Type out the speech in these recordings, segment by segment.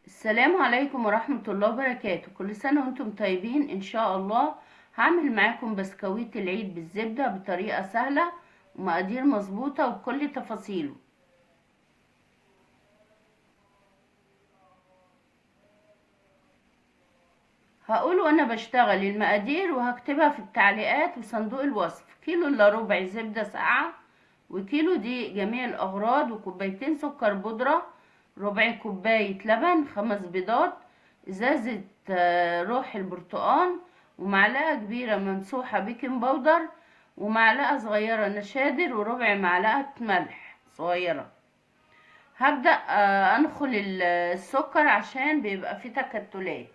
السلام عليكم ورحمة الله وبركاته. كل سنة وانتم طيبين ان شاء الله. هعمل معاكم بسكويت العيد بالزبدة بطريقة سهلة ومقادير مظبوطة وبكل تفاصيله. هقول وانا بشتغل المقادير وهكتبها في التعليقات وصندوق الوصف. كيلو الا ربع زبدة ساقعة، وكيلو دقيق جميع الاغراض، وكوبايتين سكر بودرة، ربع كوباية لبن، 5 بيضات، ازازة روح البرتقال، ومعلقة كبيرة ممسوحة بيكنج باودر، ومعلقة صغيرة نشادر، وربع معلقة ملح صغيرة. هبدأ انخل السكر عشان بيبقى فيه تكتلات.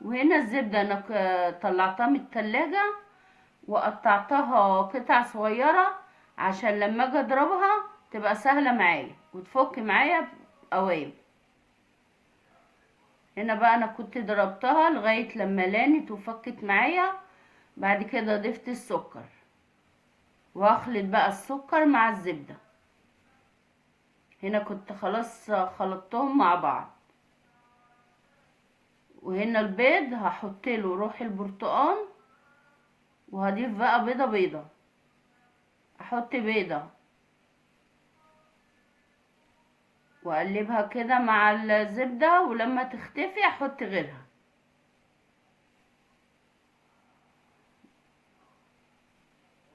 وهنا الزبدة انا طلعتها من التلاجة وقطعتها قطع صغيرة عشان لما اجي اضربها تبقى سهلة معايا وتفك معايا قوام. هنا بقى انا كنت ضربتها لغاية لما لانت وفكت معايا. بعد كده ضفت السكر واخلط بقى السكر مع الزبدة. هنا كنت خلاص خلطتهم مع بعض. وهنا البيض هحط له روح البرتقال، وهضيف بقى بيضة بيضة. احط بيضة واقلبها كده مع الزبدة، ولما تختفي احط غيرها.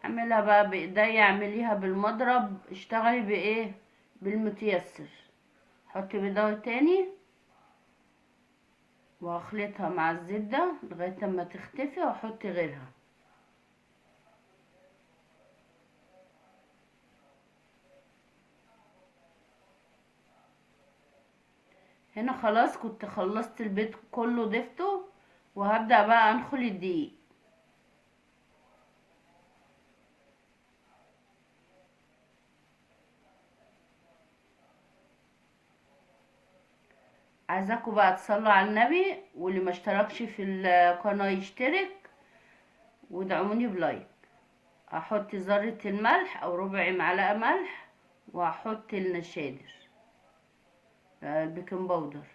اعملها بقى بايديا، اعمليها بالمضرب، اشتغلي بايه بالمتيسر. حط بيضة تاني واخلطها مع الزبدة لغاية ما تختفي واحط غيرها. هنا خلاص كنت خلصت البيض كله ضفته، وهبدأ بقى انخل الدقيق. عايزاكم بقى تصلوا على النبي، واللي ما اشتركش في القناة يشترك وادعموني بلايك. احط ذرة الملح او ربع معلقة ملح، واحط النشادر البيكنج باودر،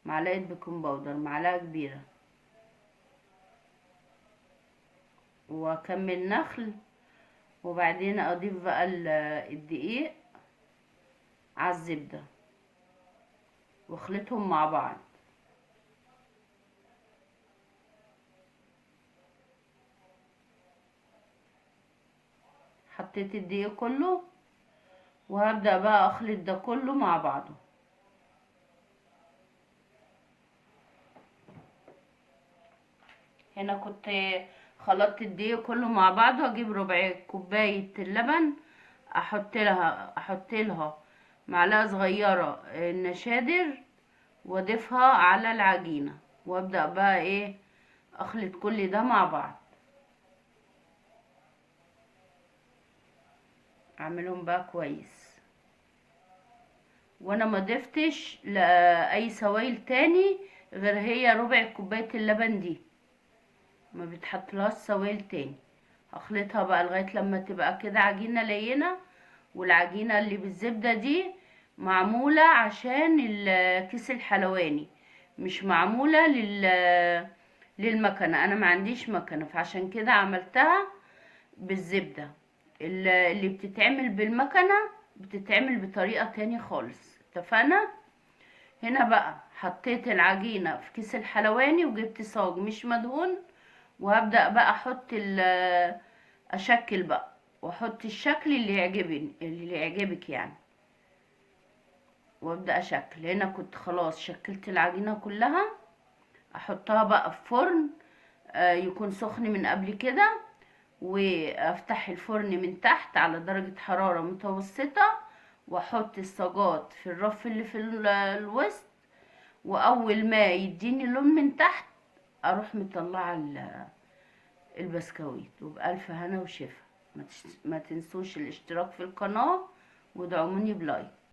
معلقة بيكنج باودر معلقة كبيرة، واكمل نخل. وبعدين اضيف بقى الدقيق على الزبدة واخلطهم مع بعض. حطيت الدقيق كله وهبدأ بقى اخلط ده كله مع بعضه. هنا كنت خلطت الدقيق كله مع بعضه. اجيب ربع كوباية اللبن، احط لها معلقة صغيرة نشادر، واضيفها على العجينة، وابدأ بقى ايه اخلط كل ده مع بعض. اعملهم بقى كويس. وانا ما ضفتش لاي سوائل تاني غير هي ربع كوباية اللبن دي، ما بتحطلهاش سوائل تاني. هخلطها بقى لغاية لما تبقى كده عجينة لينة. والعجينة اللي بالزبدة دي معمولة عشان الكيس الحلواني، مش معمولة للمكنة. انا ما عنديش مكنة، فعشان كده عملتها بالزبدة. اللي بتتعمل بالمكنة بتتعمل بطريقة تاني خالص. اتفقنا؟ هنا بقى حطيت العجينة في كيس الحلواني وجبت صاج مش مدهون، وهبدأ بقى احط اشكل بقى، واحط الشكل اللي يعجبني اللي يعجبك يعني. وابدأ اشكل. هنا كنت خلاص شكلت العجينة كلها. احطها بقى في فرن يكون سخن من قبل كده، وافتح الفرن من تحت على درجة حرارة متوسطة، واحط الصاجات في الرف اللي في الوسط. واول ما يديني لون من تحت اروح مطلعه البسكويت. وبألف هنا وشفا. ما تنسوش الاشتراك في القناة وادعموني بلايك.